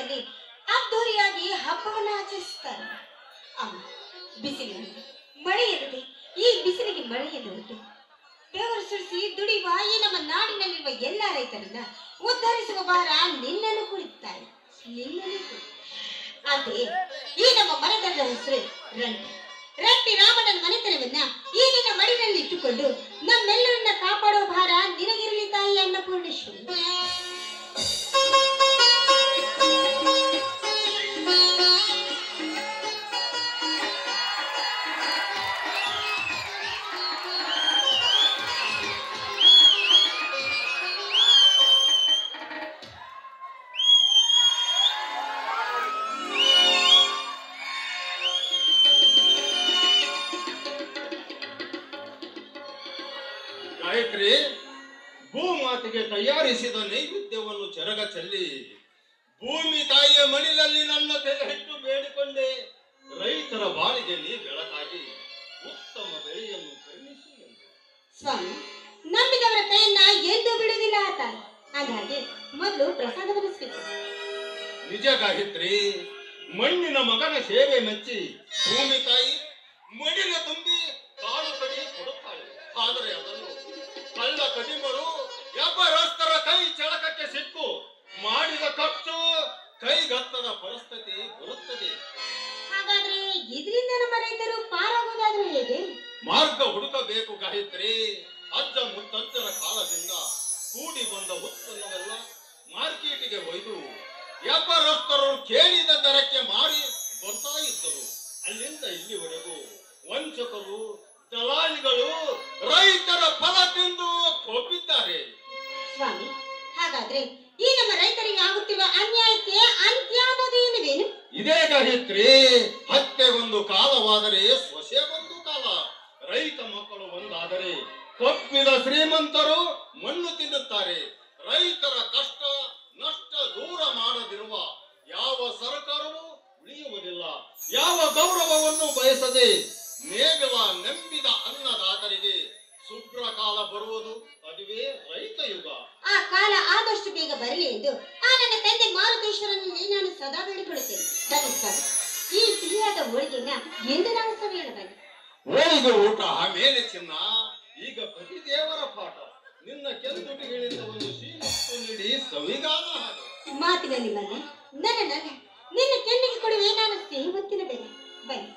ಮನೆಯಲ್ಲಿ ಅದ್ದೂರಿಯಾಗಿ ಹಬ್ಬವನ್ನು ಆಚರಿಸುತ್ತಾರೆ. ಅಮ್ಮ, ಬಿಸಿಲಿನಿದೆ, ಮಳೆ ಇರುತ್ತೆ. ಈ ಬಿಸಿಲಿಗೆ ಮಳೆ ಎನ್ನುವುದು ಬೆವರು ಸುರಿಸಿ ದುಡಿಯುವ ಈ ನಮ್ಮ ನಾಡಿನಲ್ಲಿರುವ ಎಲ್ಲ ರೈತರನ್ನ ಉದ್ಧರಿಸುವ ಭಾರ ನಿನ್ನನ್ನು ಕುಳಿತಾಳೆ. ಅಂತೆಯೇ ಈ ನಮ್ಮ ಮನೆತನದ ಹೆಸರು ರಂಟಿ. ರಂಟಿ ರಾಮಣ್ಣನ ಮನೆತನವನ್ನ ಈ ನಿನ್ನ ಮಡಿನಲ್ಲಿ ಇಟ್ಟುಕೊಂಡು ನಮ್ಮೆಲ್ಲರನ್ನ ಕಾಪಾಡುವ ಭಾರ ನಿನಗಿರಲಿ ತಾಯಿ ಅನ್ನಪೂರ್ಣೇಶ್ವರಿ. ಗಾಯತ್ರಿ, ಭೂಮಾತೆಗೆ ತಯಾರಿಸಿದ ನೈವೇದ್ಯವನ್ನು ಚೆರಗ ಚೆಲ್ಲಿ ಭೂಮಿ ತಾಯಿಯ ಮಡಿಲಲ್ಲಿ ನನ್ನ ತಲೆ ಹಿಟ್ಟು ಬೇಡಿಕೊಂಡೆ. ರೈತರ ಬಾಳಿಗೆ ನೀ ಬೆಳಕಾಗಿ ಉತ್ತಮ ಬೆಳೆಯನ್ನು ಕರುಣಿಸಿ ಎಂದು. ಸ್ವಾಮಿ, ನಂಬಿದವರ ಕೈಯನ್ನ ಎಂದು ಬಿಡುವುದಿಲ್ಲ ಆತ. ಹಾಗಾಗಿ ಮೊದಲು ಪ್ರಸಾದವನ್ನು ಸ್ವೀಕರಿಸಿ. ನಿಜ ಗಾಯತ್ರಿ, ಮಣ್ಣಿನ ಮಗನ ಸೇವೆ ಮೆಚ್ಚಿ ಭೂಮಿ ತಾಯಿ ಮಡಿಲ ತುಂಬಿ ಕಾಳು ಕಡಿ ಕೊಡುತ್ತಾಳೆ. ಆದರೆ ಅದನ್ನು ಕಳ್ಳ ಕಡಿಮರು ವ್ಯಾಪಾರಸ್ಥರ ಕೈ ಚಳಕಕ್ಕೆ ಸಿಕ್ಕು ಮಾಡಿದ ಖರ್ಚು ಕೈಗತ್ತದ ಪರಿಸ್ಥಿತಿ ಬರುತ್ತದೆ. ಹಾಗಾದ್ರೆ ಇದರಿಂದ ನಮ್ಮ ರೈತರು ಪಾರಾಗುವುದಾದ್ರೂ ಹೇಗೆ? ಮಾರ್ಗ ಹುಡುಕಬೇಕು ಗಾಯತ್ರಿ. ಅಜ್ಜ ಮುತ್ತಜ್ಜನ ಕಾಲದಿಂದ ಕೂಡಿ ಬಂದ ಉತ್ಪನ್ನವೆಲ್ಲ ಮಾರ್ಕೆಟಿಗೆ ಒಯ್ದು ವ್ಯಾಪಾರಸ್ಥರು ಕೇಳಿದ ದರಕ್ಕೆ ಮಾರಿ ಬರ್ತಾ ಇದ್ದರು. ಅಲ್ಲಿಂದ ಇಲ್ಲಿವರೆಗೂ ವಂಚಕರು, ದಲಾಲಿಗಳು ರೈತರ ಫಲ ತಿಂದು ಕೊಬ್ಬಿದ್ದಾರೆ. ಸ್ವಾಮಿ, ಹಾಗಾದ್ರೆ ಈ ನಮ್ಮ ರೈತರಿಗೆ ಆಗುತ್ತಿರುವ ಅನ್ಯಾಯಕ್ಕೆ ಅಂತ್ಯ ಅನ್ನೋದು ಏನಿವೇನು? ಇದೇ ಗಾಯತ್ರಿ, ಹತ್ಯೆಗೊಂದು ಕಾಲವಾದರೆ ಸೊಸೆಗೊಂದು ಕಾಲ. ರೈತ ಮಕ್ಕಳು ಒಂದಾದರೆ ಕೊಬ್ಬಿದ ಶ್ರೀಮಂತರು ಮಣ್ಣು ತಿನ್ನುತ್ತಾರೆ. ರೈತರ ಕಷ್ಟ ನಷ್ಟ ದೂರ ಮಾಡದಿರುವ ಯಾವ ಸರ್ಕಾರವೂ ಉಳಿಯುವುದಿಲ್ಲ. ಯಾವ ಗೌರವವನ್ನು ಬಯಸದೆ ನೇಗಿಲ ನಂಬಿದ ಅನ್ನದಾತರಿಗೆ ಶುಭ್ರ ಕಾಲ ಬರುವುದು, ಅದುವೇ ರೈತ ಯುಗ. ಆ ಕಾಲ ಆದಷ್ಟು ಬೇಗ ಬರಲಿ ಎಂದು ಆ ನನ್ನ ತಂದೆ ಮಾರುತೇಶ್ವರನಲ್ಲಿ ನಾನು ಸದಾ ಬೇಡಿಕೊಳ್ಳುತ್ತೇನೆ. ನಮಸ್ಕಾರ. ಈ ಸಿಹಿಯಾದ ಹೋಳಿಗೆನ ಎಂದು ನಾವು ಸವಿಯೋಣವಾಗಿ. ಹೋಳಿಗೆ ಊಟ ಆಮೇಲೆ ಚಿನ್ನ, ಈಗ ಪ್ರತಿದೇವರ ಪಾಠ. ನಿನ್ನ ಕೆಂದುಟಿಗಳಿಂದ ಒಂದು ಶ್ರೀಮಂತ ನೀಡಿ ಸವಿಗಾನ ಹಾಡು. ಮಾತಿನಲ್ಲಿ ಬನ್ನಿ, ನನ್ನ ನಿನ್ನ ಕೆನ್ನಿಗೆ ಕೊಡುವೆ ನಾನು ಸಿಹಿಮುತ್ತಿನ ಬೆಲೆ. ಬನ್ನಿ.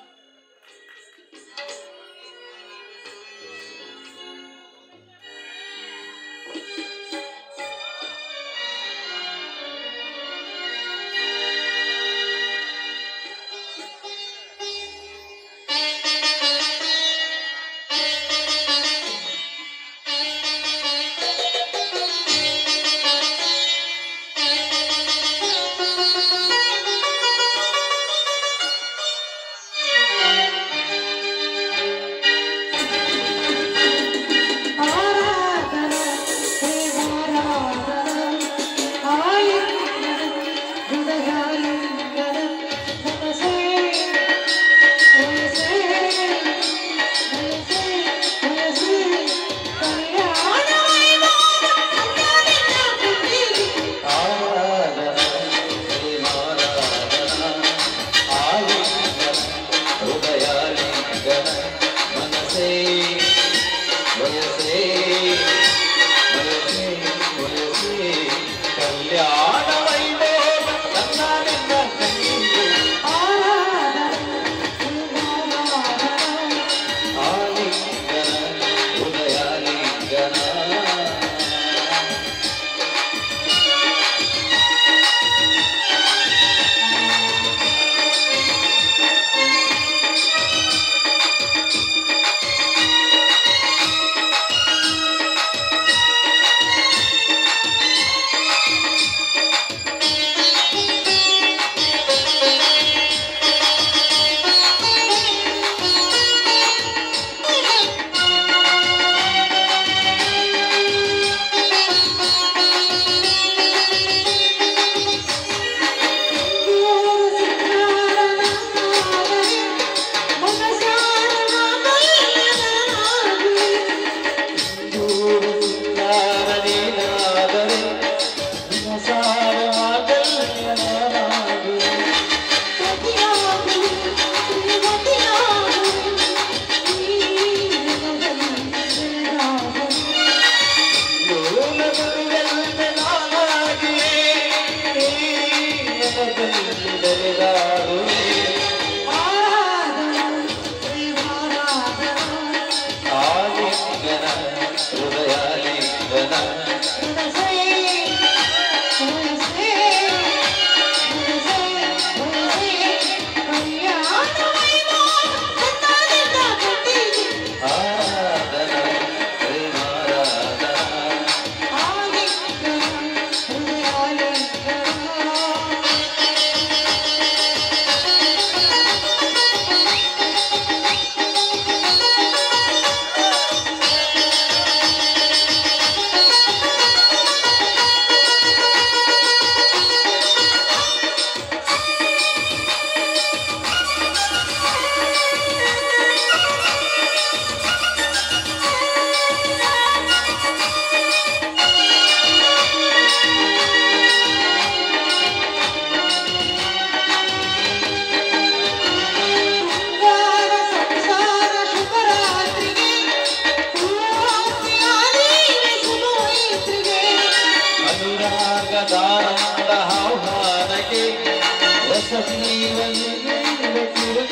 ಸಂಜೀವನಿಗೆ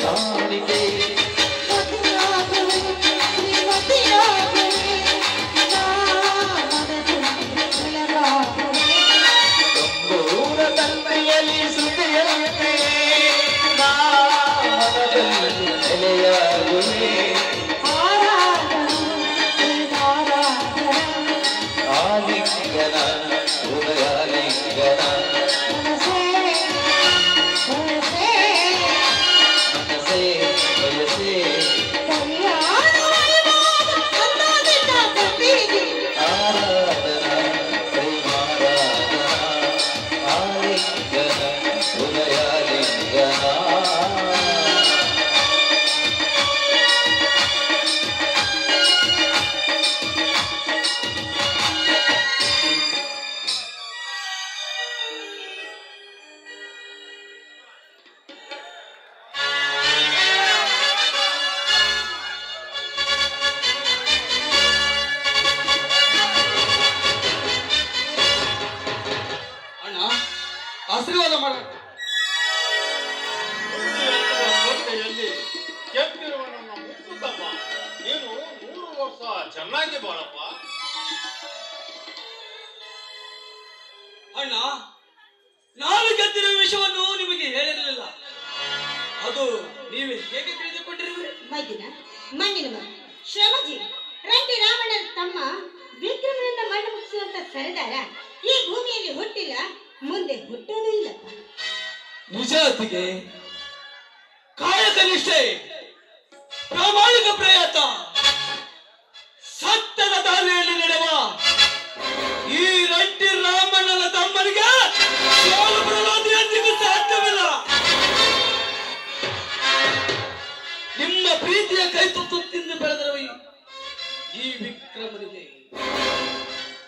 ಕಾಣಿಕೆ ಕಂಬೂರ ತಂದೆಯಲ್ಲಿ ಸುದ್ದಿಯಂತೆ ಮನದಲ್ಲಿ ನೆಲೆಯಾಗುವೆ ಆಲಿಂಗನ ಹೃದಯಾಲಿಂಗನ ಮನಸೇ ಬಯಸೇ ಆರಾಧನಾ ಪ್ರೇಮಾರಾಧನಾ ಆಲಿಂಗನ ಹೃದಯಾಲಿಂಗನ ಅಣ್ಣ ಆಶೀರ್ವಾದ ಮಾಡ ಕೋಟೆಯಲ್ಲಿ ಕೆತ್ತಿರುವ ನನ್ನ ಮುಕ್ಕುತ್ತಮ್ಮ ನೀನು 100 ವರ್ಷ ಚೆನ್ನಾಗಿ ಬಾಳಪ್ಪ. ಅಣ್ಣ ನಾನು ಗೆದ್ದಿರುವ ವಿಷಯವನ್ನು ನಿಮಗೆ ಹೇಳಿರಲಿಲ್ಲ. ಅದು ನೀವು ಹೇಗೆ ತಿಳಿದುಕೊಂಡಿರುವಿರಿ? ಮೈದಿನ ಮಣ್ಣಿನ ಮಗ ಶ್ರಮಜೀವಿ ರಂಟಿ ರಾಮಣ್ಣನ ತಮ್ಮ ವಿಕ್ರಮನನ್ನ ಮಣ್ಣು ಮುಗಿಸುವಂತ ಸರದಾರ ಈ ಭೂಮಿಯಲ್ಲಿ ಹುಟ್ಟಿಲ್ಲ, ಮುಂದೆ ಹುಟ್ಟೋದು ಇಲ್ಲಪ್ಪ. ನಿಜಾತಿಗೆ ಕಾಯಕ ನಿಷ್ಠೆ, ಪ್ರಾಮಾಣಿಕ ಪ್ರಯತ್ನ, ಸತ್ಯದ ದಾರಿಯಲ್ಲಿ ನಡೆಯುವ ಈ ರಂಟಿ ರಾಮಣ್ಣನ ತಮ್ಮನಿಗೆ ಸೋಲು ಬರಲಾದು ಎಂದಿಗೂ ಸಾಧ್ಯವಿಲ್ಲ. ನಿಮ್ಮ ಪ್ರೀತಿಯ ಕೈ ತುತ್ತಿಂದ ಬೆಳೆದಿರುವ ಈ ವಿಕ್ರಮನಿಗೆ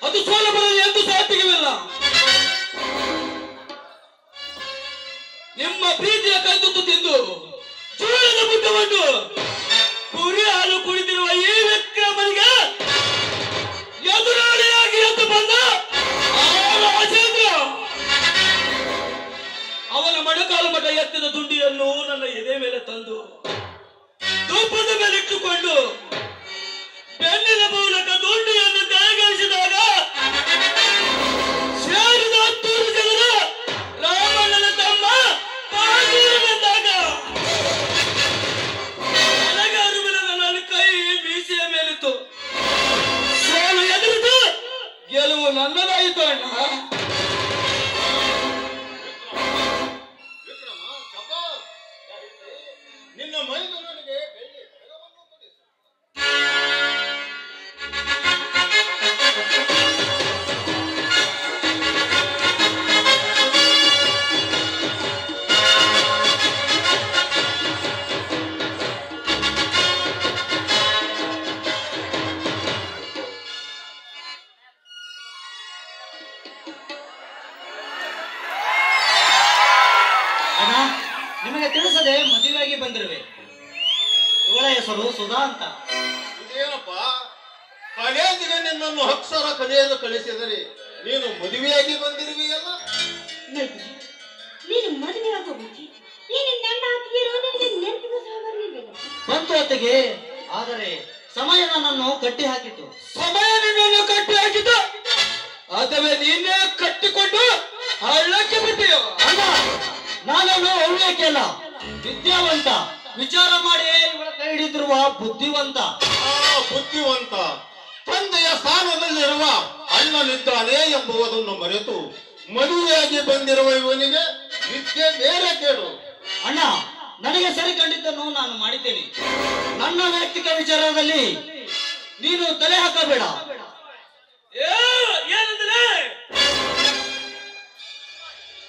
ಅದು ಸೋಲು ಬರಲು ಎಂದು ಸಾಧ್ಯವಿಲ್ಲ. ನಿಮ್ಮ ಪ್ರೀತಿಯ ಕೈ ತುತ್ತು ತಿಂದು ಜೋಳದ ಮುಟ್ಟವನ್ನು ಕುರಿ ಹಾಲು ಕುಡಿದಿರುವ ಈ ವಿಕ್ರಮನಿಗೆ ಎದುರಾಳಿಯಾಗಿ ಎದ್ದು ಬಂದ ಆ ರಾಜೇಂದ್ರ ಅವನ ಮೊಣಕಾಲು ಮಠ ಎತ್ತಿದ ದುಂಡಿಯನ್ನು ನನ್ನ ಎದೆ ಮೇಲೆ ತಂದು ಧೂಪದ ಮೇಲೆ ಇಟ್ಟುಕೊಂಡು ಬೆನ್ನಿನ ಮೂಲಕ ದುಂಡಿಯನ್ನು ಕೈಗಳಿಸಿದಾಗ ಸೇರಿದ 10 ಜನರು ರಾಮಣ್ಣನ ತಮ್ಮ ಪಾಂಡವನೆಂದಾಗ ನನಗೆ ಅರಿವಿಲ್ಲದ ನನ್ನ ಕೈ ಮೀಸೆಯ ಮೇಲಿತ್ತು. ಸೋಲು ಎದುರಿತು, ಗೆಲುವು ನನ್ನದಾಯಿತು ಅಣ್ಣ. ವಿಕ್ರಮ ಶಬಾಸ್. ನಿನ್ನ ಮೈದುನನಿಗೆ ಬೆಳ್ಳಿ ಕಡಗವನ್ನು ಕೊಡಿಸು. ಅಣ್ಣ, ನಿಮಗೆ ತಿಳಿಸದೆ ಮದುವೆಯಾಗಿ ಬಂದಿರುವೆ. ಇವಳ ಹೆಸರು ಸುಧಾ ಅಂತ. ಇದೇನಪ್ಪ ಕಾಲೇಜಿಗೆ ನಿನ್ನನ್ನು ಅಕ್ಷರ ಕಲಿಯಲು ಕಳಿಸಿದರೆ ನೀನು ಮದುವೆಯಾಗಿ ಬಂದಿರುವೆಯಲ್ಲ. ಮೈದಿನ ನೀನು ಮದುವೆ ಆಗೋ ಬುದ್ಧಿ ಏನು ನನ್ನ ಅತ್ತಿಗೆರು ನಿನಗೆ ನೆನಪಿಗೂ ಸಹ ಬರಲಿಲ್ಲ. ಬಂತು ಅತ್ತಿಗೆ, ಆದರೆ ಸಮಯ ನನ್ನನ್ನು ಕಟ್ಟಿ ಹಾಕಿತು. ಸಮಯ ನಿನ್ನನ್ನು ಕಟ್ಟಿ ಹಾಕಿತು, ಅಥವಾ ನೀನೇ ಕಟ್ಟಿಕೊಂಡು ಹಳ್ಳಕ್ಕೆ ಬಿಟ್ಟೆಯೋ? ಅಣ್ಣ, ನಾನನ್ನು ಒಳ್ಳೆಕೆ ಅಲ್ಲ, ವಿದ್ಯಾವಂತ, ವಿಚಾರ ಮಾಡಿ ಇವಳ ಕೈ ಹಿಡಿದಿರುವ ಬುದ್ಧಿವಂತ. ಬುದ್ಧಿವಂತ ತಂದೆಯ ಸ್ಥಾನದಲ್ಲಿರುವ ಅಣ್ಣನಿದ್ದಾನೆ ಎಂಬುದನ್ನು ಮರೆತು ಮದುವೆಯಾಗಿ ಬಂದಿರುವ ಇವನಿಗೆ ವಿದ್ಯೆ ಬೇರೆ ಕೇಳು. ಅಣ್ಣ, ನನಗೆ ಸರಿ ಕಂಡಿದ್ದನ್ನು ನಾನು ಮಾಡಿದ್ದೇನೆ. ನನ್ನ ವೈಯಕ್ತಿಕ ವಿಚಾರದಲ್ಲಿ ನೀನು ತಲೆ ಹಾಕಬೇಡ. ಏನಂದ್ರೆ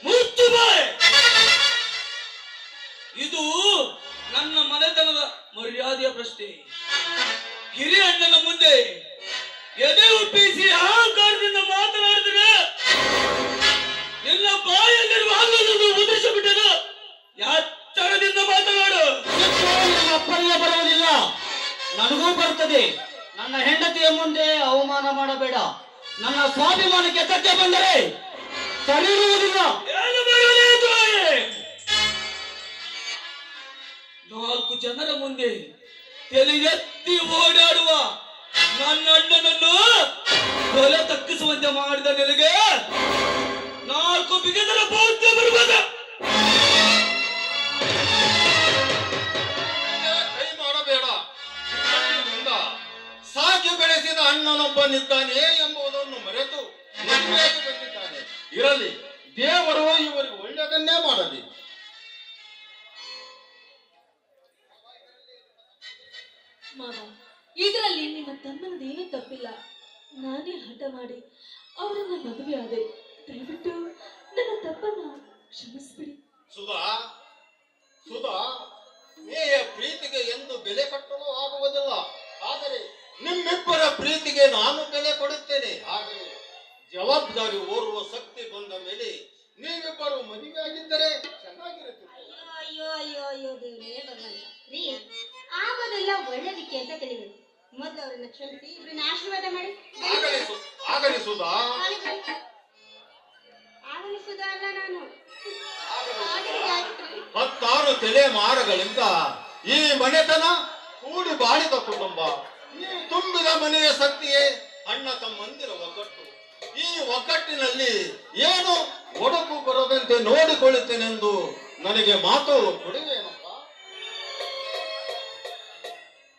ಮುಚ್ಚು ಬಾಯ್. ಇದು ನನ್ನ ಮನೆತನದ ಮರ್ಯಾದೆಯ ಪ್ರಶ್ನೆ. ಹಿರಿಯ ಅಣ್ಣನ ಮುಂದೆ ಎದೆ ಒಪ್ಪಿಸಿ ಅಹಂಕಾರದಿಂದ ಮಾತನಾಡಿದ್ರೆ ನಿನ್ನ ಬಾಯಲ್ಲಿರುವ ಹಲ್ಲನ್ನು ಉದುರಿಸಿಬಿಟ್ಟನು. ಎಚ್ಚರದಿಂದ ಮಾತನಾಡು. ನನ್ನ ಅಪ್ಪನಿಗೆ ಬರುವುದಿಲ್ಲ, ನನಗೂ ಬರುತ್ತದೆ. ನನ್ನ ಹೆಂಡತಿಯ ಮುಂದೆ ಅವಮಾನ ಮಾಡಬೇಡ. ನನ್ನ ಸ್ವಾಭಿಮಾನಕ್ಕೆ ಧಕ್ಕೆ ಬಂದರೆ ಸರಿಯಿರುವುದಿಲ್ಲ. ಏನು ಬರಲಿ ದ್ರೋಹಿ? ಜನರ ಮುಂದೆ ತಲೆ ಎತ್ತಿ ಓಡಾಡುವ ನನ್ನ ಅಣ್ಣನನ್ನು ಕೊಲೆ ತಕ್ಕಿಸುವಂತೆ ಮಾಡಿದ ನಿನಗೆ 4 ಬಿಗದರ ಬೌದ್ಧ ಬರುವಾಗ ಕೈ ಮಾಡಬೇಡ. ಚಿಕ್ಕಂದಿನಿಂದ ಸಾಕಿ ಬೆಳೆಸಿದ ಅಣ್ಣನೊಬ್ಬನಿದ್ದಾನೆ ಎಂಬುದನ್ನು ಮರೆತು ಮದುವೆಯಾಗಿ ಬಂದಿದ್ದಾನೆ. ಇರಲಿ, ದೇವರು ಇವರಿಗೆ ಒಳ್ಳೆಯದನ್ನೇ ಮಾಡಲಿ. ಮಾವ, ಇದರಲ್ಲಿ ನಿಮ್ಮ ತಮ್ಮನದೇನೂ ತಪ್ಪಿಲ್ಲ. ನಾನೇ ಹಠ ಮಾಡಿ ಅವರನ್ನ ಮದುವೆ ಆದೆ. ದಯವಿಟ್ಟು ನನ್ನ ತಪ್ಪನ್ನ ಕ್ಷಮಿಸ್ಬಿಡಿ. ಸುಧಾ, ಸುಧಾ, ಮೇಯ ಪ್ರೀತಿಗೆ ಎಂದು ಬೆಲೆ ಕಟ್ಟಲು ಆಗುವುದಿಲ್ಲ. ಆದರೆ ನಿಮ್ಮಿಬ್ಬರ ಪ್ರೀತಿಗೆ ನಾನು ಬೆಲೆ ಕೊಡುತ್ತೇನೆ. ಆದರೆ ಜವಾಬ್ದಾರಿ ಓರ್ವ ಶಕ್ತಿ ಬಂದ ಮೇಲೆ ನೀವಿಬ್ಬರು ಮದುವೆಯಾಗಿದ್ದರೆ ಚೆನ್ನಾಗಿರುತ್ತೆ. ಅಯ್ಯೋ ಅಯ್ಯೋ ಅಯ್ಯೋ ದೇವ್ರೇ ಭಗವಂತ. ರೀ, ಆಗೋದೆಲ್ಲ ಒಳ್ಳೇದಕ್ಕೆ ಅಂತ ತಿಳಿಬೇಕು. ಮೊದಲು ಅವ್ರನ್ನ ಕ್ಷಮಿಸಿ ಇವ್ರನ್ನ ಆಶೀರ್ವಾದ ಮಾಡಿ. ಆಗಲಿ ಸುಧಾ, ಆಗಲಿಸುದ ಅಲ್ಲ ನಾನು. 16 ತಲೆಮಾರುಗಳಿಂದ ಈ ಮನೆತನ ಕೂಡಿ ಬಾಳಿದ ಕುಟುಂಬ. ನೀವು ತುಂಬಿದ ಮನೆಯ ಶಕ್ತಿಯೇ ಅಣ್ಣ ತಮ್ಮಂದಿರ ಒಗ್ಗಟ್ಟು. ಈ ಒಗ್ಗಟ್ಟಿನಲ್ಲಿ ಏನು ಒಡಕು ಬರದಂತೆ ನೋಡಿಕೊಳ್ಳುತ್ತೇನೆಂದು ನನಗೆ ಮಾತು ಕೊಡುವೇನಪ್ಪ?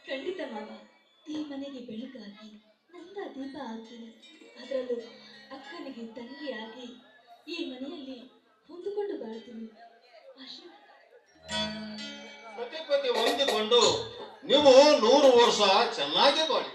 ಖಂಡಿತ ಮಾವ, ಈ ಮನೆಗೆ ಬೆಳಕಾಗಿ ನಂದ ದೀಪ ಆಗ್ತೀನಿ. ಅದರಲ್ಲೂ ಅಕ್ಕನಿಗೆ ತಂಗಿಯಾಗಿ ಈ ಮನೆಯಲ್ಲಿ ಹೊಂದಿಕೊಂಡು ಬಾಳ್ತೀನಿ. ಪತಿ ಹೊಂದಿಕೊಂಡು ನೀವು 100 ವರ್ಷ ಚೆನ್ನಾಗಿ ಬಾಳಿ.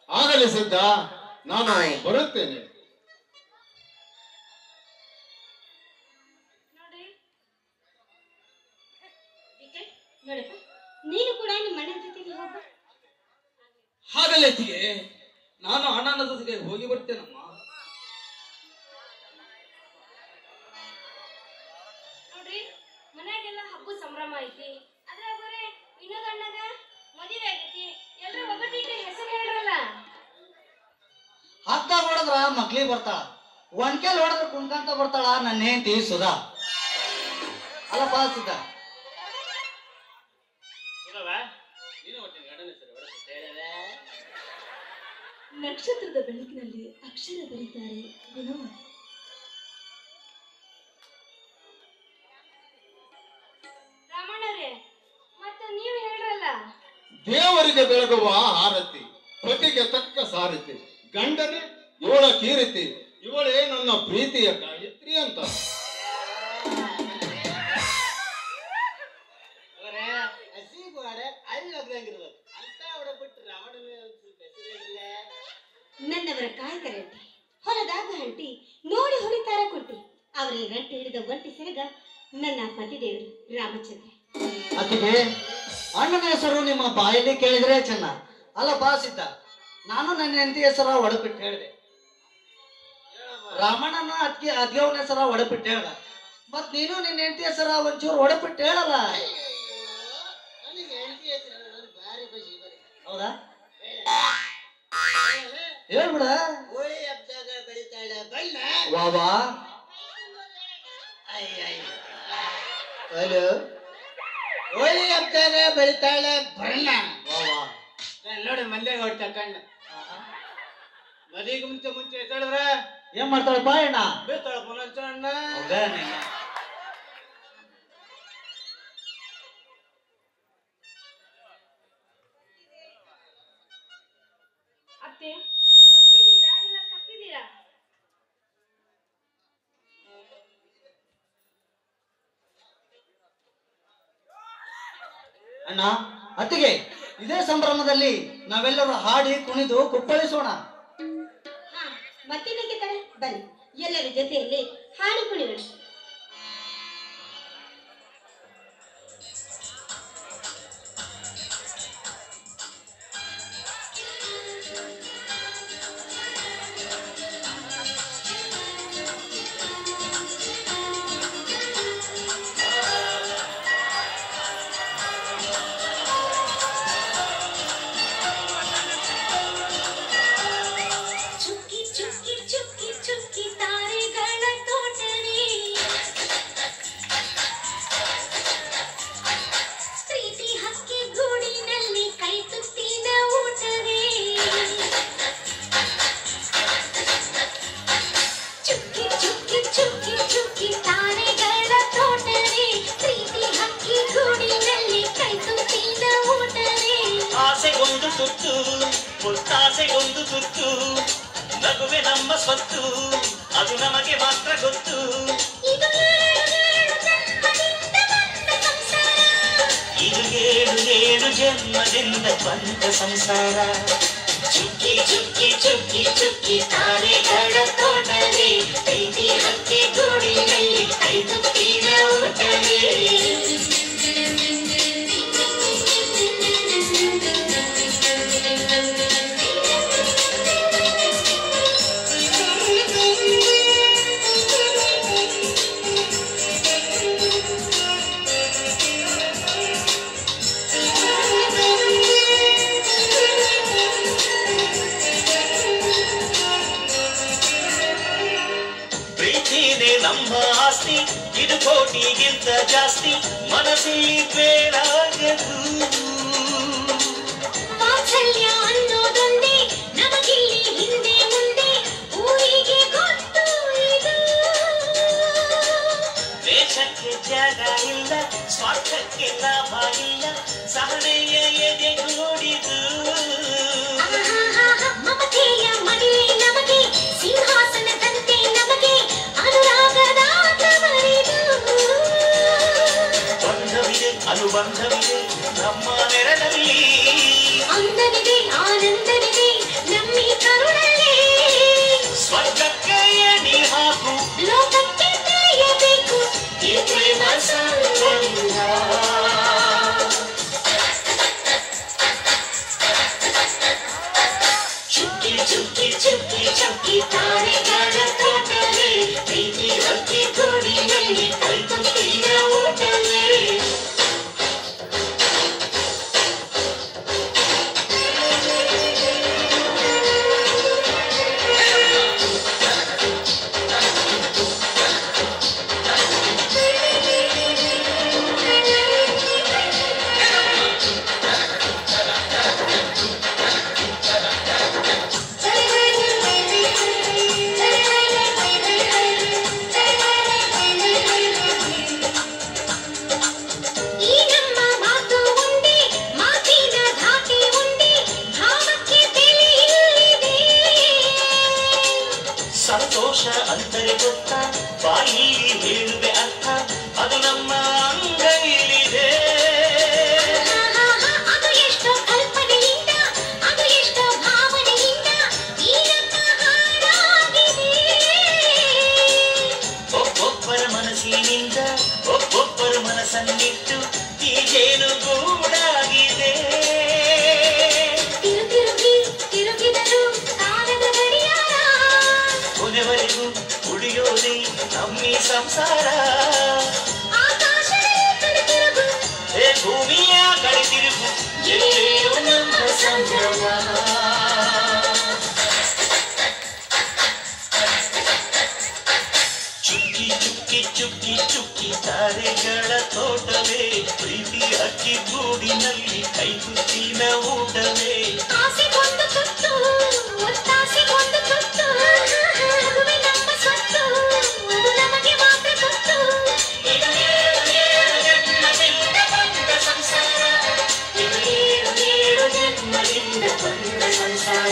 ಆಗಲಿ ಸಿದ್ಧ, ನಾನು ಬರುತ್ತೇನೆ. ನೋಡಪ್ಪ, ನೀನು ಕೂಡ ನಿಮ್ಮ ಮನೆ ಜೊತೆಗೆ ಹೋಗ. ಹಾಗಲೇತಿಗೆ ನಾನು ಅಣ್ಣನ ಜೊತೆಗೆ ಹೋಗಿ ಬರ್ತೇನಮ್ಮ. ನೋಡ್ರಿ, ಮನ್ಯಾಗೆಲ್ಲ ಹಬ್ಬ ಸಂಭ್ರಮ ಐತಿ. ಅದ್ರಾಗ ಬರೇ ಇನ್ನೊಂದು ಅಣ್ಣಗ ಮದುವೆ ಆಗೈತಿ. ಎಲ್ರ ಒಗಟಿಗೆ ಹೆಸರು ಹೇಳ್ರಲ್ಲ. ಹತ್ತ ಹೊಡೆದ್ರ ಮಕ್ಳಿಗೆ ಬರ್ತಾಳ, ಒಣ್ಕೆಲ್ ಹೊಡೆದ್ರ ಕುಣ್ಕಂತ ಬರ್ತಾಳ ನನ್ನ ಹೆಂಡತಿ ಸುಧಾ. ಅಲ್ಲಪ್ಪ ಸುಧಾ, ನಕ್ಷತ್ರದ ಬೆಳಕಿನಲ್ಲಿ ಅಕ್ಷರ ಬರೀತಾರೆ ವಿನೋದ್. ರಾಮಣ್ಣವ್ರೆ, ಮತ್ತ ನೀವ್ ಹೇಳ್ರಲ್ಲ. ದೇವರಿಗೆ ಬೆಳಗುವ ಆರತಿ, ಪತಿಗೆ ತಕ್ಕ ಸಾರಥಿ, ಗಂಡನೇ ಇವಳ ಕೀರ್ತಿ, ಇವಳೇ ನನ್ನ ಪ್ರೀತಿಯ ಗಾಯತ್ರಿ ಅಂತ. ನನ್ನವರ ಕಾಯಕ ರಂಟಿ, ಹೊಲದಾಗ ಹಂಟಿ, ನೋಡಿ ಹೊಲಿತಾರ ಕುಂಟಿ. ಅವರೇ ರಂಟಿ ಹಿಡಿದ ಒಂಟಿ ಸೆರಗ ನನ್ನ ಪತಿದೇವರು ರಾಮಚಂದ್ರ. ಅತ್ತಿಗೆ ಅಣ್ಣನ ಹೆಸರು ನಿಮ್ಮ ಬಾಯಲ್ಲಿ ಕೇಳಿದ್ರೆ ಚೆನ್ನ. ಅಲ್ಲಪ್ಪ ಸಿದ್ಧ, ನಾನು ನನ್ನ ಹೆಂಡತಿ ಹೆಸರ ಒಡಪಿಟ್ಟು ಹೇಳಿದೆ. ರಾಮಣ್ಣನ ಅದ್ಯವನ ಹೆಸರ ಒಡಪಿಟ್ಟು ಹೇಳ್ದ. ಮತ್ ನೀನು ನಿನ್ನ ಹೆಂಡತಿ ಹೆಸರ ಒಂಚೂರು ಒಡಪಿಟ್ಟು ಹೇಳಲ್ಲ. ಹೌದಾ? ಹೇಳ್ಬಿಡ. ವಾವಾ, ಹಲೋ, ಹೋಳಿ ಹಬ್ಬದಾಗ ಬೆಳಿತಾಳೆ ಬಣ್ಣ. ವಾವಾ, ನೋಡಿ ಮಂದ್ಯಾಗ ಹೊಟ್ಟೆ ಕಣ್ಣ. ಮದಿಗೆ ಮುಂಚೆ ಹೇಳಿದ್ರ ಏನ್ ಮಾಡ್ತಾಳಪ್ಪ ಅಣ್ಣ? ಬೀಳ್ತಾಳ ಪುನಂಚ ಅಣ್ಣ. ಹೌದಾ? ನೀನು ಅತ್ತೆ, ಬತ್ತಿದ್ದೀರಾ ಇಲ್ಲ ಸತ್ತಿದ್ದೀರಾ? ಅಣ್ಣ, ಅತ್ತಿಗೆ, ಇದೇ ಸಂಭ್ರಮದಲ್ಲಿ ನಾವೆಲ್ಲರೂ ಹಾಡಿ ಕುಣಿದು ಕುಪ್ಪಳಿಸೋಣ. ಹಾ, ಮತ್ತಿನಕ್ಕೆ ತಡ ಬನ್ನಿ, ಎಲ್ಲರ ಜೊತೆಯಲ್ಲಿ ಹಾಡಿ ಕುಣಿಯೋಣ. ಆಸೆಗೊಂದು ತುತ್ತು, ಮುತ್ತಾಸೆಗೊಂದು ತುತ್ತು, ನಗುವೆ ನಮ್ಮ ಸ್ವತ್ತು, ಅದು ನಮಗೆ ಮಾತ್ರ ಗೊತ್ತು. ಇದು ಏಳು ಜನ್ಮದಿಂದ ಬಂದ ಸಂಸಾರ. ಚುಕ್ಕಿ ಚುಕ್ಕಿ ಚುಕ್ಕಿ ಚುಕ್ಕಿ ತಾರೆಗಳ ತೋಟವೇ, ಪ್ರೀತಿ ಹಕ್ಕಿ ಗೂಡಿನಲ್ಲಿ ಕೈತುತ್ತಿನ ಊಟವೇ. ನಮ್ಮ ಆಸ್ತಿ ಇದು ಕೋಟಿಗಿಂತ ಜಾಸ್ತಿ, ಮನಸ್ಸಲ್ಲಿ ಬೇರಾಗದು. ವಾತ್ಸಲ್ಯ ಅನ್ನೋದೊಂದೇ ನಮಗಿಲ್ಲಿ ಹಿಂದೆ ಮುಂದೆ ಊರಿಗೆ ಗೊತ್ತು ಇದು. ದೇಶಕ್ಕೆ ಜಾಗ ಇಲ್ಲ, ಸ್ವಾರ್ಥಕ್ಕೆ ಲಾಭ ಇಲ್ಲ, ಸಹನೆಯ ಎದೆಗೂಡಿದು. ಮಮತೆಯ ಮಡಿಲೆ ನಮಗೆ, ಸಿಂಹಾಸನದಂತೆ ನಮಗೆ ಅನುರಾಗದ ತವರಿದು. ಬಂಧವಿದೆ, ಅನುಬಂಧವಿದೆ ನಮ್ಮ ನೆರಳಲ್ಲಿ, ಅಂದವಿದೆ, ಆನಂದವಿದೆ ನಮ್ಮಿ ಕರುಣಲ್ಲಿ. ಸ್ವರ್ಗಕ್ಕೆ ಎಣಿ ಹಾಕು, ಲೋಕಕ್ಕೆ ತೆರೆಯಬೇಕು ಈ ಪ್ರೇಮ ಸಂಬಂಧ. ಚುಕ್ಕಿ ಚುಕ್ಕಿ ಚುಕ್ಕಿ ಚುಕ್ಕಿ ತಾರೆಗಳ ತೋಟವೇ, ಪ್ರೀತಿ ಹಕ್ಕಿ ಗೂಡಿನಲ್ಲಿ ಕೈತುತ್ತಿನ ಊಟವೇ. ಸಂತೋಷ ಅಂತರೆ ಗೊತ್ತ, ಬಾಯಿ ಹೇಳುವೆ ಅರ್ಥ, ಅದು ನಮ್ಮ ಅಂಗೈಲಿದೆ. ಅದು ಎಷ್ಟೋ ಕಲ್ಪನೆಯಿಂದ, ಅದು ಎಷ್ಟೋ ಭಾವನೆಯಿಂದ ಈ ನಮ್ಮ ಹಾಡಾಗಿದೆ. ಒಬ್ಬೊಬ್ಬರ ಮನಸ್ಸಿನಿಂದ ಒಬ್ಬೊಬ್ಬರ ಮನಸ್ಸನ್ನಿಟ್ಟು ಈ ಜೇನು ಗೂಡಾಗಿದೆ. ತಿರುಗಿ ತಿರುಗಿದರು ಕಾಲದ ಗಡಿಯಾರ, ಕೊನೆವರೆಗೂ ಉಳಿಯೋದೇ ನಮ್ಮಿ ಸಂಸಾರ. ಆಕಾಶದ ಕಡೆ ತಿರುಗು, ಹೇ ಭೂಮಿಯ ಕಡೆ ತಿರುಗು, ಎಲ್ಲೆಯೂ ನಮ್ಮ ಸಂಭ್ರಮ. ಚುಕ್ಕಿ ಚುಕ್ಕಿ ಚುಕ್ಕಿ ಚುಕ್ಕಿ ತಾರೆಗಳ ತೋಟವೇ, ಪ್ರೀತಿ ಹಕ್ಕಿ ಗೂಡಿನಲ್ಲಿ ಕೈತುತ್ತಿನ ಊಟವೇ. ಆಸೆಗೊಂದು ತುತ್ತು, ಒತ್ತಾಸೆಗೊಂದು ತುತ್ತು, ನಗುವೆ ನಮ್ಮ ಸ್ವತ್ತು, ಅದು ನಮಗೆ ಮಾತ್ರ ಗೊತ್ತು. ಇದು ಏಳು ಜನ್ಮದಿಂದ ಬಂದ ಸಂಸಾರ, ಇದು ಏಳು ಜನ್ಮದಿಂದ ಬಂದ ಸಂಸಾರ.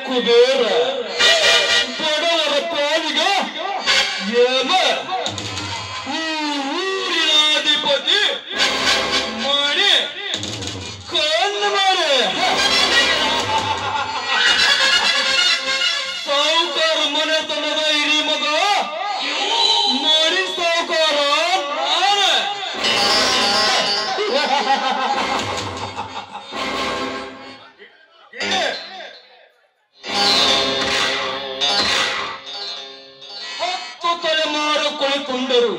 ಕುಬೇರ ಬಡವರ ಪಾಲಿಗ ಯಮ ಈ ಊರಿನ ಅಧಿಪತಿ ಮಣಿ ಕಣ್ಮಣಿ ಸಾವುಕಾರ ಮನೆತನದ ಹಿರಿ ಮಗ ಮಣಿ ಸಾವುಕಾರ ತಲೆಮಾರು ಕುಳಿತುಂಡರು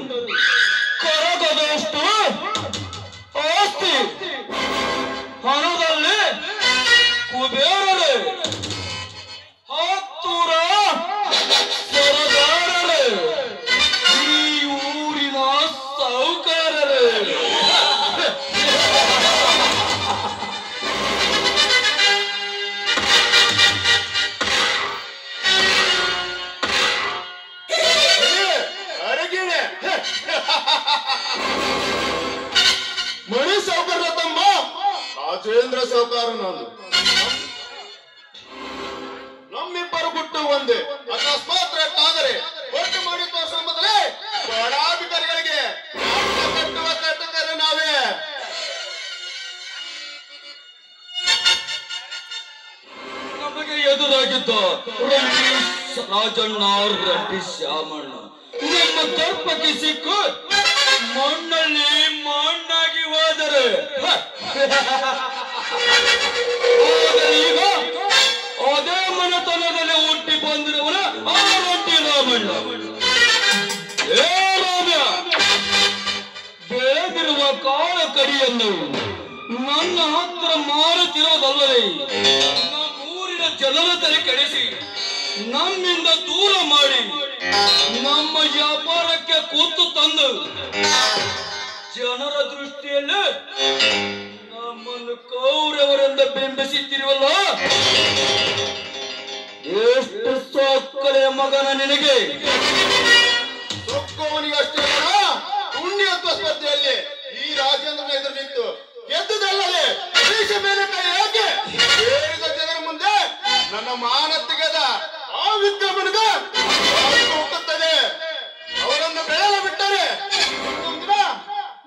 ಕರಗದಷ್ಟು ಆಸ್ತಿ ಹಣದಲ್ಲಿ ಕುಬೇರರೇ ಹತ್ತೂರ ಸರದಾರರೇ ಈ ಊರಿನ ಸಾಹುಕಾರರೇ ಮಣಿ ಸಾವುಕಾರ ತಮ್ಮ ರಾಜೇಂದ್ರ ಸಾವುಕಾರ ನಾನು ನಮ್ಮಿಬ್ಬರು ಗುಟ್ಟು ಒಂದೇ ಅಕಸ್ಮಾತ್ ರಟ್ಟಾದರೆ ಒಟ್ಟು ಮಾಡಿ ತೋರಿಸುವ ಮೊದಲೇ ಬಡಾಧಿಕಾರಿಗಳಿಗೆ ಕಟ್ಟುವ ಕಟ್ಟುತ್ತಾರೆ ನಾವೇ. ನಮಗೆ ಎದುರಾಗಿದ್ದ ರೆಡ್ಡಿ ರಾಜಣ್ಣ ರೆಡ್ಡಿ ಶ್ಯಾಮಣ್ಣ ನಮ್ಮ ದರ್ಪಕ್ಕೆ ಸಿಕ್ಕು ಮಣ್ಣಲ್ಲಿ ಮಣ್ಣಾಗಿ ಹೋದರೆ ಈಗ ಅದೇ ಮನೆತನದಲ್ಲಿ ಹುಟ್ಟಿ ಬಂದಿರುವನ ಆ ರೆಡ್ಡಿ ರಾಮಣ್ಣ. ಏ ರಾಮ್ಯ, ಬೆಳೆದಿರುವ ಕಾಳ ಕಡಿಯನ್ನು ನನ್ನ ಹತ್ರ ಮಾರುತ್ತಿರುವುದಲ್ಲದೆ ನಮ್ಮೂರಿನ ಜನರ ತಲೆ ಕೆಡಿಸಿ ನಮ್ಮಿಂದ ದೂರ ಮಾಡಿ ನಮ್ಮ ವ್ಯಾಪಾರಕ್ಕೆ ಕೂತು ತಂದು ಜನರ ದೃಷ್ಟಿಯಲ್ಲಿ ನಮ್ಮನ್ನು ಕೌರವರೆಂದ ಬಿಂಬಿಸುತ್ತಿರುವಲ್ಲ. ಎಷ್ಟು ಸೊಕ್ಕಲೆ ಮಗನ ನಿನಗೆ. ಸೊಕ್ಕವನಿಗಷ್ಟೇ ಪುಣ್ಯತ್ವ ಸ್ಪರ್ಧೆಯಲ್ಲಿ ಈ ರಾಜೇಂದ್ರನ ಎದುರು ನಿಂತು ಗೆದ್ದುದಲ್ಲದೆ ಮೇಲೆ ಕೈ ಯಾಕೆ ಸೇರಿದ ಜನರ ಮುಂದೆ ನನ್ನ ಮಾನ ತೆಗೆದ ಆ ವಿಕ್ರಮನಿಗ ಹೋಗುತ್ತದೆ. ಅವರನ್ನು ಬೆಳೆಯಲು ಬಿಟ್ಟರೆ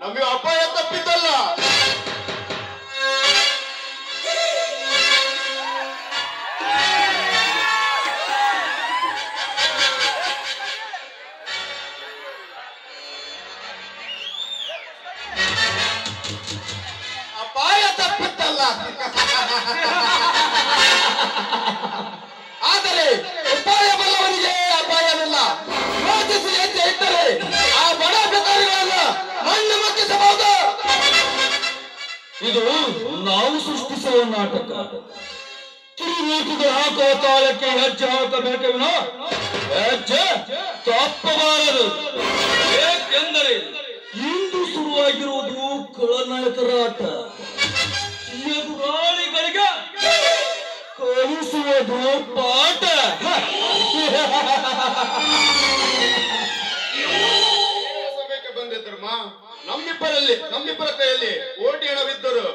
ನಮಗೆ ಅಪಾಯ ತಪ್ಪಿದ್ದಲ್ಲ. ಅಪಾಯ ತಪ್ಪಿತ್ತಲ್ಲ, ಆದರೆ ಉಪಾಯ ಬಲ್ಲವನಿಗೆ ಅಪಾಯವಿಲ್ಲ. ಯೋಚಿಸಿ ಹೆಜ್ಜೆ ಇಟ್ಟರೆ ಆ ಬಡ ಬೆಕಾರಿಗಳನ್ನ ಮಣ್ಣು ಮಕ್ಕಿಸಬಹುದು. ಇದು ನಾವು ಸೃಷ್ಟಿಸುವ ನಾಟಕ. ಕಿರಿನೀತಿಗಳು ಹಾಕುವ ತಾಳಕ್ಕೆ ಹೆಜ್ಜೆ ಹಾಕಬೇಕೆ ವಿನೋ ಹೆಜ್ಜೆ ತಪ್ಪಬಾರದು. ಏಕೆಂದರೆ ಇಂದು ಶುರುವಾಗಿರುವುದು ಖಳನಾಯಕರ ಆಟ. ಎದುರಾಳಿಗಳಿಗೆ ಕಲಿಸುವುದು ಪಾಠ. ಸಭೆಗೆ ಬಂದಿದ್ದರಮ್ಮ, ನಮ್ಮಿಬ್ಬರ ಕೈಯಲ್ಲಿ ಕೋಟಿ ಹಣವಿದ್ದರು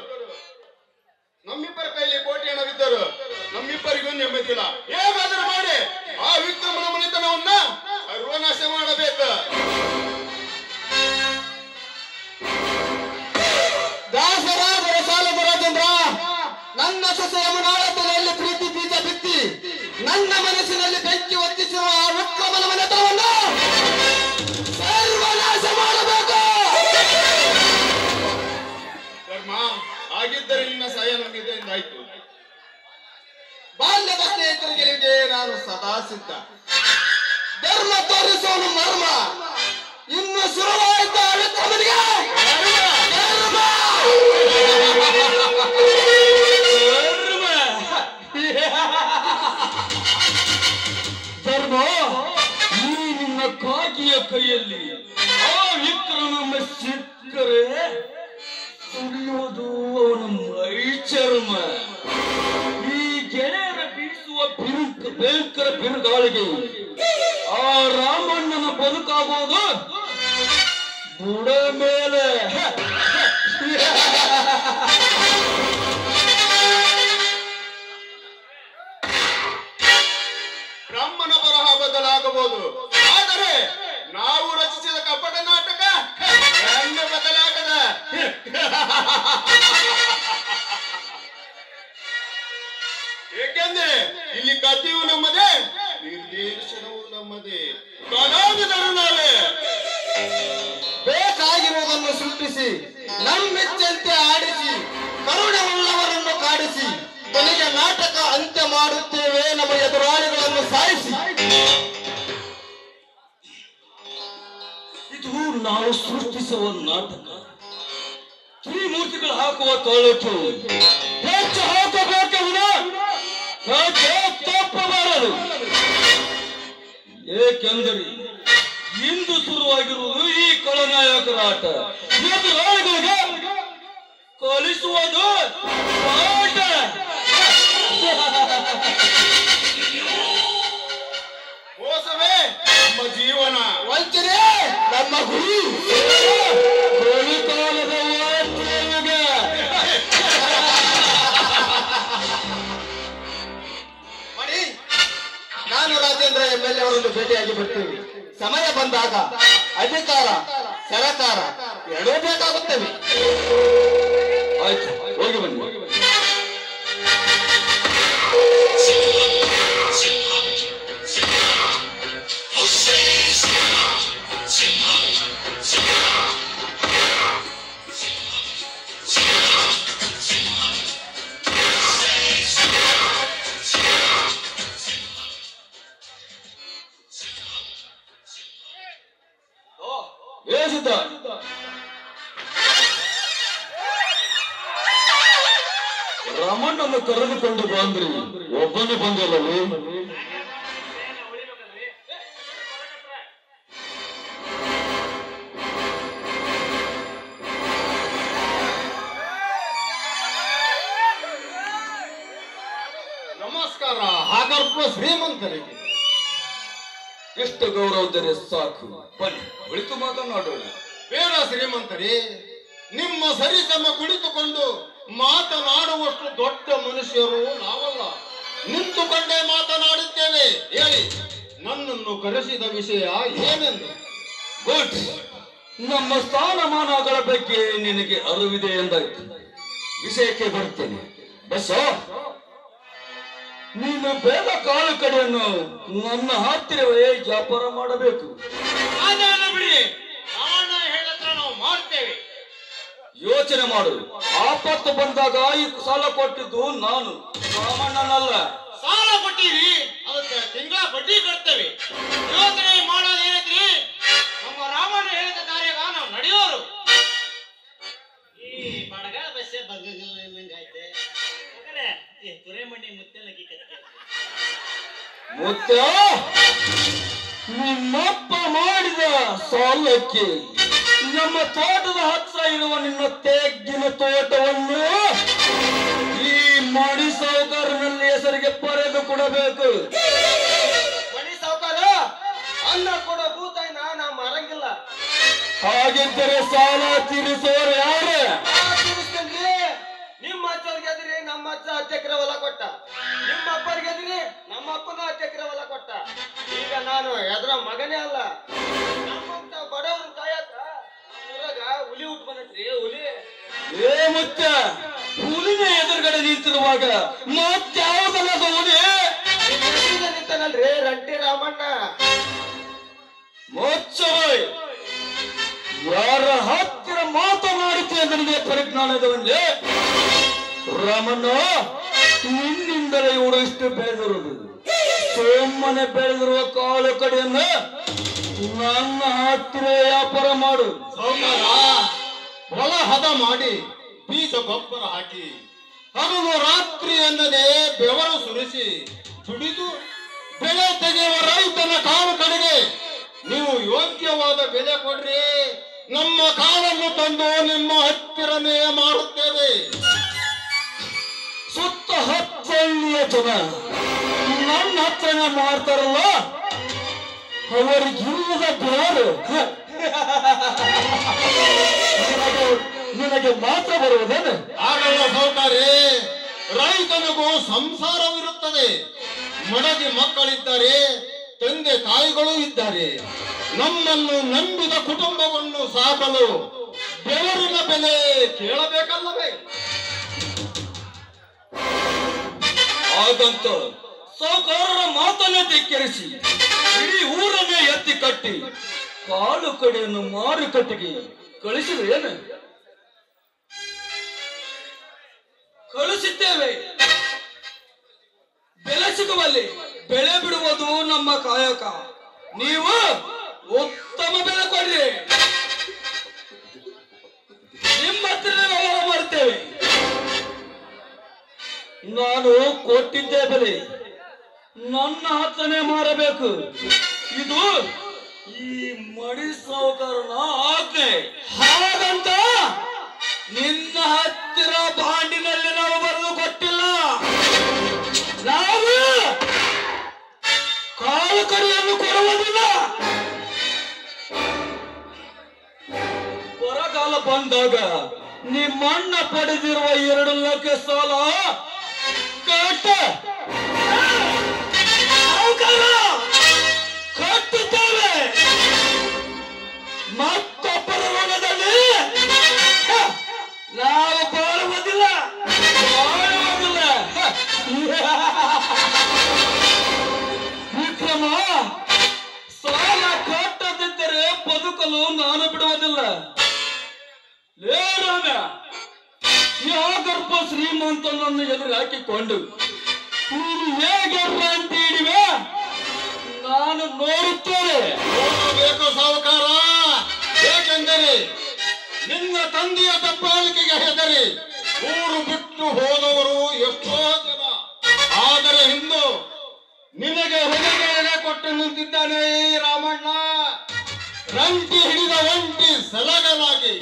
ನಮ್ಮಿಬ್ಬರಿಗೂ ನೆಮ್ಮದಿಲ್ಲ. ಹೇಗಾದರೂ ಮಾಡಿ ಆ ವಿಕ್ರಮನ ಮನೆತನವನ್ನ ಸರ್ವನಾಶ ಮಾಡಬೇಕು. ದಾಸರಾಜರ ಸಾಲದ ರಾಜೇಂದ್ರ, ನನ್ನ ಸೊಸೆಯ ಮುನಾಳತನೆಯಲ್ಲಿ ಪ್ರೀತಿ ಬೀಜ ಬಿತ್ತಿ ನನ್ನ ಮನಸ್ಸಿನಲ್ಲಿ ಬೆಂಕಿ ಹೊತ್ತಿಸಿರುವ ಆ ವಿಕ್ರಮನ ಮನೆತನವನ್ನ ನಾನು ಸದಾ ಸಿದ್ಧ. ಧರ್ಮ ತೋರಿಸೋನು ಮರ್ಮ. ಇನ್ನು ಶುರುವಾಯಿತು ಅವಿಕ್ರಮನಿಗೆ ಧರ್ಮ. ಧರ್ಮ, ಈ ನಿನ್ನ ಕಾಕಿಯ ಕೈಯಲ್ಲಿ ಆ ವಿಕ್ರಮ ಸಿಕ್ಕರೆ ಸುಳಿಯೋದು ಅವನ ಮೈ ಚರ್ಮ. ಈ ಗೆಳೆಯರ ಬೀಸುವ ಭಯಂಕರ ಬಿರುಗಾಳಿಗೆ ಆ ರಾಮಣ್ಣನ ಬದುಕಾಗೋದು ಬುಡ ಮೇಲೆ. ಬ್ರಹ್ಮನ ಬರಹ ಬದಲಾಗಬಹುದು, ಆದರೆ ನಾವು ರಚಿಸಿದ ಕಪಟ ನಾಟಕ ಹೆಂಗೆ ಬದಲಾಗದ? ಏಕೆಂದ್ರೆ ಇಲ್ಲಿ ಕಥೆಯು ನಮ್ಮದೇ, ನಿರ್ದೇಶನವು ನಮ್ಮದೇ, ಕಲಾವಿದರು ನಾವೇ. ಬೇಕಾಗಿರುವುದನ್ನು ಸೃಷ್ಟಿಸಿ ನಮ್ಮೆಚ್ಚಂತೆ ಆಡಿಸಿ ಕರುಣೆಯುಳ್ಳವರನ್ನು ಕಾಡಿಸಿ ಕೊನೆಗೆ ನಾಟಕ ಅಂತ್ಯ ಮಾಡುತ್ತೇವೆ ನಮ್ಮ ಎದುರಾಳಿಗಳನ್ನು ಸಾಯಿಸಿ. ಇದು ನಾವು ಸೃಷ್ಟಿಸುವ ನಾಟಕ. ತ್ರಿಮೂರ್ತಿಗಳು ಹಾಕುವ ತಾಳಕ್ಕೆ ಹೆಚ್ಚು ಹಾಕಬೇಕೆಂದು ತಪ್ಪಬಾರದು. ಏಕೆಂದರೆ ಇಂದು ಶುರುವಾಗಿರುವುದು ಈ ಖಳನಾಯಕರ ಆಟ. ಎದುರಾಳಿಗಳಿಗೆ ಕಲಿಸುವುದು ಪಾಠ. ಮೋಸವೇ ನಮ್ಮ ಜೀವನ, ವಂಚನೆ ನಮ್ಮ ಗುರಿ. ಕಲಿಕಾಲದ ವಾರ್ತೆಯುಗ. ಮಾಡಿ, ನಾನು ರಾಜೇಂದ್ರ MLA ಅವರನ್ನು ಭೇಟಿಯಾಗಿ ಬರ್ತೇವೆ. ಸಮಯ ಬಂದಾಗ ಅಧಿಕಾರ ಸರಕಾರ ಎರಡೂ ಬೇಕಾಗುತ್ತವೆ. ಆಯ್ತು, ಹೋಗಿ ಬನ್ನಿ. ಸಿದ್ಧ, ರಮಣ್ಣನ್ನು ಕರೆದುಕೊಂಡು ಬಂದ್ರಿ, ಒಬ್ಬನೇ ಬಂದಿಲ್ಲವೇ? ನಮಸ್ಕಾರ. ಹಾಗರ್ಪ ಶ್ರೀಮಂತರಿಗೆ ಎಷ್ಟು ಗೌರವದರೆ ಸಾಕು. ಬನ್ನಿ, ಕುಳಿತು ಮಾತನಾಡೋಣ. ಬೇಡ ಶ್ರೀಮಂತರೇ, ನಿಮ್ಮ ಸರಿಸಮ ಕುಳಿತುಕೊಂಡು ಮಾತನಾಡುವಷ್ಟು ದೊಡ್ಡ ಮನುಷ್ಯರು ನಾವಲ್ಲ. ನಿಂತುಕೊಂಡೇ ಮಾತನಾಡುತ್ತೇವೆ. ಹೇಳಿ, ನನ್ನನ್ನು ಕರೆಸಿದ ವಿಷಯ ಏನೆಂದು? ಗುಡ್. ನಮ್ಮ ಸ್ಥಾನಮಾನಗಳ ಬಗ್ಗೆ ನಿನಗೆ ಅರಿವಿದೆ ಎಂದಾಯ್ತು. ವಿಷಯಕ್ಕೆ ಬರ್ತೇನೆ. ಬಸ್ಸ, ನೀನು ಬೇಗ ಕಾಲು ಕಡೆಯನ್ನು ನನ್ನ ಹತ್ತಿರವೇ ವ್ಯಾಪಾರ ಮಾಡಬೇಕು. ಅದನ್ನು ಬಿಡಿ, ರಾವಣ ಹೇಳತ್ರ ನಾವು ಮಾಡ್ತೇವೆ. ಯೋಚನೆ ಮಾಡು. ಆಪತ್ತು ಬಂದಾಗ ಈ ಸಾಲ ಕೊಟ್ಟಿದ್ದು ನಾನು, ರಾಮಣ್ಣನಲ್ಲ. ಸಾಲ ಕೊಟ್ಟಿರಿ, ಅದಕ್ಕೆ ತಿಂಗಳ ಬಡ್ಡಿ ಕಟ್ತೇವೆ. ಯೋಚನೆ ಮಾಡೋದು ಏನೈತ್ರಿ? ನಮ್ಮ ರಾಮಣ್ಣ ಹೇಳಿದ ಕಾರ್ಯಾಗ ನಾವು ನಡೆಯೋರು. ಈ ಬಡಗಾಲ ಬಸ್ಸೆ ಬಗ್ಗೈತೆ ತುರೆಮಣ್ಣಿ ಮುತ್ತೆಲಗಿ ಕತ್ತೆ ಮುತ್ತ, ನಿಮ್ಮಪ್ಪ ಮಾಡಿದ ಸಾಲಕ್ಕೆ ನಮ್ಮ ತೋಟದ ಹತ್ರ ಇರುವ ನಿನ್ನ ತೆಗ್ಗಿನ ತೋಟವನ್ನು ಈ ಮಣಿ ಸಾಹುಕಾರನಲ್ಲಿ ಹೆಸರಿಗೆ ಬರೆದು ಕೊಡಬೇಕು. ಮಣಿ ಸಾವುಕಾರ ಅನ್ನ ಕೊಡೋ ಭೂತಾಯಿನ ನಾ ಮಾರಂಗಿಲ್ಲ. ಹಾಗಿದ್ದರೆ ಸಾಲ ತೀರಿಸುವವರು ಯಾರು? ನಿಮ್ಮ ಅಜ್ಜವ್ರಿಗೆ ಎದ್ರಿ ನಮ್ಮ ಅಜ್ಜ 10 ಎಕರೆ ಹೊಲ ಕೊಟ್ಟ. ನಿಮ್ಮ ಅಪ್ಪರಿಗೆ ಎದ್ರಿ ನಮ್ಮ ಅಪ್ಪನ 10 ಎಕರೆ ಹೊಲ ಕೊಟ್ಟ. ಈಗ ನಾನು ಎದ್ರ ಮಗನೇ ಅಲ್ಲ. ನಮ್ಮಂತ ಬಡವ್ರನ್ನ ಕಾಯಕ ಊರಾಗ ಹುಲಿ ಹುಟ್ಟು ಬಂದೈತ್ರಿ. ಹುಲಿ ಏ ಮುತ್ತ, ಹುಲಿನ ಎದುರುಗಡೆ ನಿಂತಿರುವಾಗ ಮತ್ಯಾವುದಲ್ಲ ಹುಲಿ? ನಿಂತಾನಲ್ರಿ ರಂಟಿ ರಾಮಣ್ಣ. ಮೋಚ್ಚಬಾಯ್, ಯಾರ ಹತ್ತಿರ ಮಾತನಾಡುತ್ತೆ ನನಗೆ ಪರಿಜ್ಞಾನದವನ್ನೇ. ರಾಮಣ್ಣ, ನಿನ್ನಿಂದಲೇ ಇವರು ಇಷ್ಟು ಬೆಳೆದಿರುವುದು. ಸುಮ್ಮನೆ ಬೆಳೆದಿರುವ ಕಾಳು ಕಡೆಯನ್ನ ನನ್ನ ಹತ್ತಿರ ವ್ಯಾಪಾರ ಮಾಡು. ಸೌಕರ ಹೊಲ ಹದ ಮಾಡಿ ಬೀಜ ಗೊಬ್ಬರ ಹಾಕಿ ಹಗಲು ರಾತ್ರಿ ಅನ್ನದೇ ಬೆವರು ಸುರಿಸಿ ದುಡಿದು ಬೆಳೆ ತೆಗೆಯುವ ರೈತನ ಕಾಳು ಕಡೆಗೆ ನೀವು ಯೋಗ್ಯವಾದ ಬೆಲೆ ಕೊಡ್ರಿ. ನಮ್ಮ ಕಾಳನ್ನು ತಂದು ನಿಮ್ಮ ಹತ್ತಿರನೇ ಮಾರುತ್ತೇವೆ. ಸುತ್ತ ಹತ್ತಳ್ಳಿಯ ಜನ ನನ್ನ ಹತ್ರನೇ ಮಾಡ್ತಾರಲ್ಲ, ಅವರಿಗಿಲ್ಲದ ಬೆವರು ನಿನಗೆ ಮಾತ್ರ ಬರುವುದೇನು? ಆಗಲ್ಲ ಸೌಕರ್ಯ, ರೈತನಿಗೂ ಸಂಸಾರವಿರುತ್ತದೆ. ಮಡದಿ ಮಕ್ಕಳಿದ್ದಾರೆ, ತಂದೆ ತಾಯಿಗಳು ಇದ್ದಾರೆ. ನಮ್ಮನ್ನು ನಂಬಿದ ಕುಟುಂಬವನ್ನು ಸಾಕಲು ಬೆವರಿನ ಬೆಲೆ ಕೇಳಬೇಕಲ್ಲವೇ? ಹಾಗಂತ ಸಾಹುಕಾರರ ಮಾತನ್ನೇ ಧಿಕ್ಕರಿಸಿ ಇಡೀ ಊರನ್ನೇ ಎತ್ತಿ ಕಟ್ಟಿ ಕಾಳು ಕಡೆಯನ್ನು ಮಾರುಕಟ್ಟೆಗೆ ಕಳಿಸಿದ್ರೇನು? ಕಳಿಸಿದ್ದೇವೆ. ಬೆಲೆ ಸಿಗುವಲ್ಲಿ ಬೆಳೆ ಬಿಡುವುದು ನಮ್ಮ ಕಾಯಕ. ನೀವು ಉತ್ತಮ ಬೆಲೆ ಕೊಡ್ರಿ, ನಿಮ್ಮ ಹತ್ರ ವ್ಯವಹಾರ ಮಾಡ್ತೇವೆ. ನಾನು ಕೊಟ್ಟಿದ್ದೆ ಬೆಲೆ ನನ್ನ ಹತ್ರನೇ ಮಾರಬೇಕು. ಇದು ಈ ಮಡಿ ಸಾಹುಕಾರನ ಆಜ್ಞೆ. ಹಾಗಂತ ನಿನ್ನ ಹತ್ತಿರ ಬಾಂಡಿನಲ್ಲಿ ನಾವು ಬರೆದು ಕೊಟ್ಟಿಲ್ಲ. ನಾವು ಕಾಳು ಕಡಿಯನ್ನು ಕೊಡುವುದಿಲ್ಲ. ಬರಗಾಲ ಬಂದಾಗ ನಿಮ್ಮಣ್ಣ ಪಡೆದಿರುವ 2 ಲಕ್ಷ ಸಾಲ ಕಟ್ಟುತ್ತೇವೆ. ಮತ್ತೊಬ್ಬರ ಋಣದಲ್ಲಿ ನಾವು ಬಾಳುವುದಿಲ್ಲ. ವಿಕ್ರಮ, ಸಾಲ ಕಟ್ಟದಿದ್ದರೆ ಬದುಕಲು ನಾನು ಬಿಡುವುದಿಲ್ಲ. ಲೇ ರಾಮ, ಯಾಗರ್ಭ ಶ್ರೀಮಂತನನ್ನು ಎದುರು ಹಾಕಿಕೊಂಡು ನೀನು ಹೇಗೆ ಅಂತ ಹಿಡಿವೆ ನಾನು ನೋಡುತ್ತೇನೆ. ನೋಡಬೇಕು ಸಾಹುಕಾರ, ಏಕೆಂದರೆ ನಿನ್ನ ತಂದೆಯ ದಬ್ಬಾಳಿಕೆಗೆ ಹೆದರಿ ಊರು ಬಿಟ್ಟು ಹೋದವರು ಎಷ್ಟೋ ಜನ. ಆದರೆ ಇಂದು ನಿನಗೆ ಹೊರಗೆ ಕೊಟ್ಟು ನಿಂತಿದ್ದಾನೆ ಈ ರಾಮಣ್ಣ. ರಂಟಿ ಹಿಡಿದ ಒಂಟಿ ಸಲಗಲಾಗಿ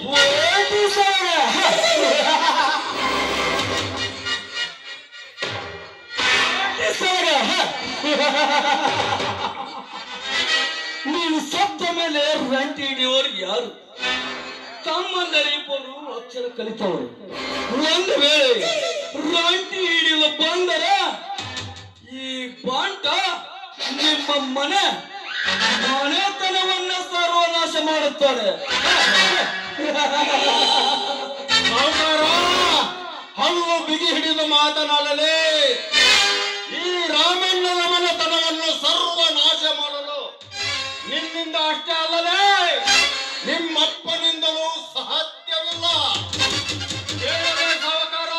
ನೀನು ಸತ್ತ ಮೇಲೆ ರಂಟಿ ಹಿಡಿಯೋರು ಯಾರು? ತಮ್ಮಂದರಿಬ್ಬರು ಅಕ್ಷರ ಕಲಿತವರು. ಒಂದು ವೇಳೆ ರಂಟಿ ಹಿಡಿಯಲು ಬಂದರೆ ಈ ಬಾಂಟ ನಿಮ್ಮ ಮನೆತನವನ್ನ ಸರ್ವನಾಶ ಮಾಡುತ್ತಾರೆ. ಹಲ್ಲು ಬಿಗಿ ಹಿಡಿದು ಮಾತನಾಡಲೇ. ಈ ರಾಮಣ್ಣನ ಮನೆತನವನ್ನು ಸರ್ವನಾಶ ಮಾಡಲು ನಿನ್ನಿಂದ ಅಷ್ಟೇ ಅಲ್ಲದೆ ನಿಮ್ಮಪ್ಪನಿಂದಲೂ ಸಾಧ್ಯವಿಲ್ಲ. ಕೇಳಲೇ ಸಾಹುಕಾರ,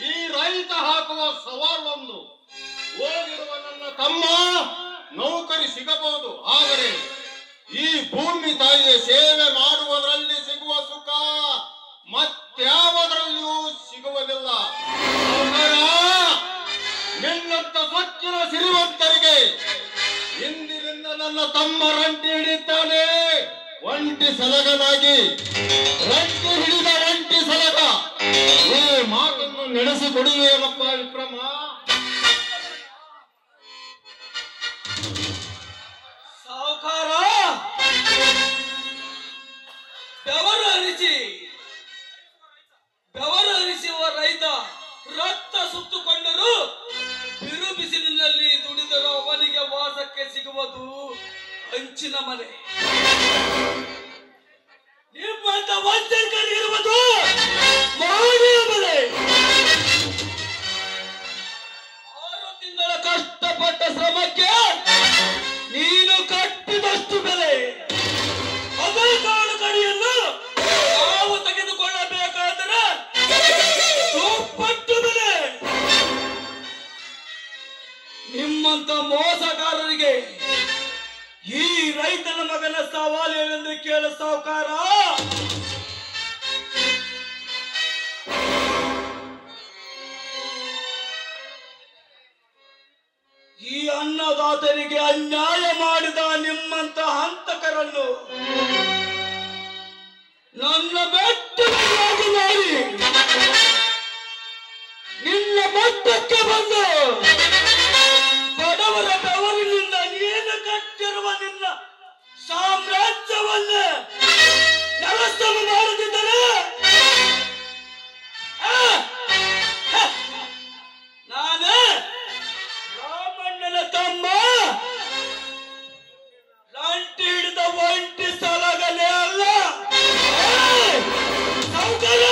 ಈ ರೈತ ಹಾಕುವ ಸವಾಲೊಂದು. ಹೋಗಿರುವ ನನ್ನ ತಮ್ಮ ನೌಕರಿ ಸಿಗಬಹುದು, ಆದರೆ ಈ ಭೂಮಿ ತಾಯಿಯ ಸೇವೆ ಮಾಡುವುದರಲ್ಲಿ ಸಿಗುವ ಸುಖ ಮತ್ಯಾವುದರಲ್ಲಿಯೂ ಸಿಗುವುದಿಲ್ಲ. ನಿನ್ನಂತ ಸೊಕ್ಕಿನ ಸಿರಿವಂತರಿಗೆ ಇಂದಿನಿಂದ ನನ್ನ ತಮ್ಮ ರಂಟಿ ಹಿಡಿತಾನೆ ಒಂಟಿ ಸಲಗನಾಗಿ. ರಂಟಿ ಹಿಡಿದ ಒಂಟಿ ಸಲಗ. ಈ ಮಾತನ್ನು ನಡೆಸಿಕೊಡುವೇನಪ್ಪ ವಿಕ್ರಮ? ಸಾಹುಕಾರ, ಬೆವರು ಹರಿಸುವ ರೈತ ರಕ್ತ ಸುತ್ತುಕೊಂಡರೂ ಬಿರು ಬಿಸಿಲಿನಲ್ಲಿ ದುಡಿದರೂ ಅವನಿಗೆ ವಾಸಕ್ಕೆ ಸಿಗುವುದು ಹಂಚಿನ ಮನೆ. ನಿಮ್ಮಂತ ವಂಚಕರಿರುವುದು ಮಾಡಿಯ ಮನೆ. 6 ತಿಂಗಳ ಕಷ್ಟಪಟ್ಟ ಶ್ರಮಕ್ಕೆ ನೀನು ಕಟ್ಟಿದಷ್ಟು ಬೆಲೆ. ಅದೇ ಕಾಳು ಕಡಿಯನ್ನು ನಾವು ತೆಗೆದುಕೊಳ್ಳಬೇಕಾದರೆ ದುಪ್ಪಟ್ಟು ಬೆಲೆ. ನಿಮ್ಮಂತ ರೈತನ ಮಗನ ಸವಾಲು ಏನೆಂದು ಕೇಳ ಸಾಹುಕಾರ. ಈ ಅನ್ನದಾತರಿಗೆ ಅನ್ಯಾಯ ಮಾಡಿದ ನಿಮ್ಮಂತ ಹಂತಕರನ್ನು ನನ್ನ ಬೆಟ್ಟವಾಗಿ ಮಾಡಿ ನಿನ್ನ ಮಟ್ಟಕ್ಕೆ ಬಂದು ಬಡವರ ಬೆವರಿನಿಂದ ನೀನು ಕಟ್ಟಿರುವ ನಿನ್ನ ಸಾಮ್ರಾಜ್ಯವನ್ನೇ ನೆಲಸಮ ಮಾಡದಿದ್ದರೆ ನಾನೇ ರಾಮಣ್ಣನ ತಮ್ಮ ಲಂಟಿ ಹಿಡಿದ ಒಂಟಿ ಸಲಗಲೇ ಅಲ್ಲ. ಸಾಹುಕಾರ,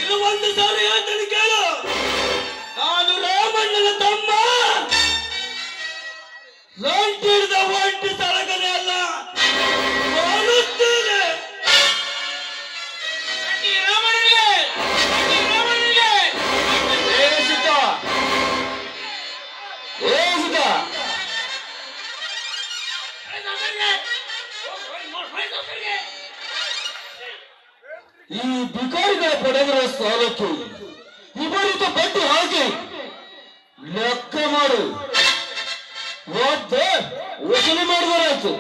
ಇದು ಒಂದು ಸಾರಿ ಹೇಳ್ತೀನಿ ಕೇಳು. ನಾನು ರಾಮಣ್ಣನ ತಮ್ಮ ಲಂಟಿ ಹಿಡಿದ ಒಂಟಿ ಸಲಗಲೇ ಅಲ್ಲ. ನೋಡುತ್ತೇನೆ ಈ ಬಿಕಾರಿಗಳ ಬಡವರ ಸಾಲಕ್ಕೆ ವಿಪರೀತ ಬಡ್ಡಿ ಹಾಕಿ ಲೆಕ್ಕ ಮಾಡು, ವಸೂಲಿ ಮಾಡಿದರಾಯ್ತು.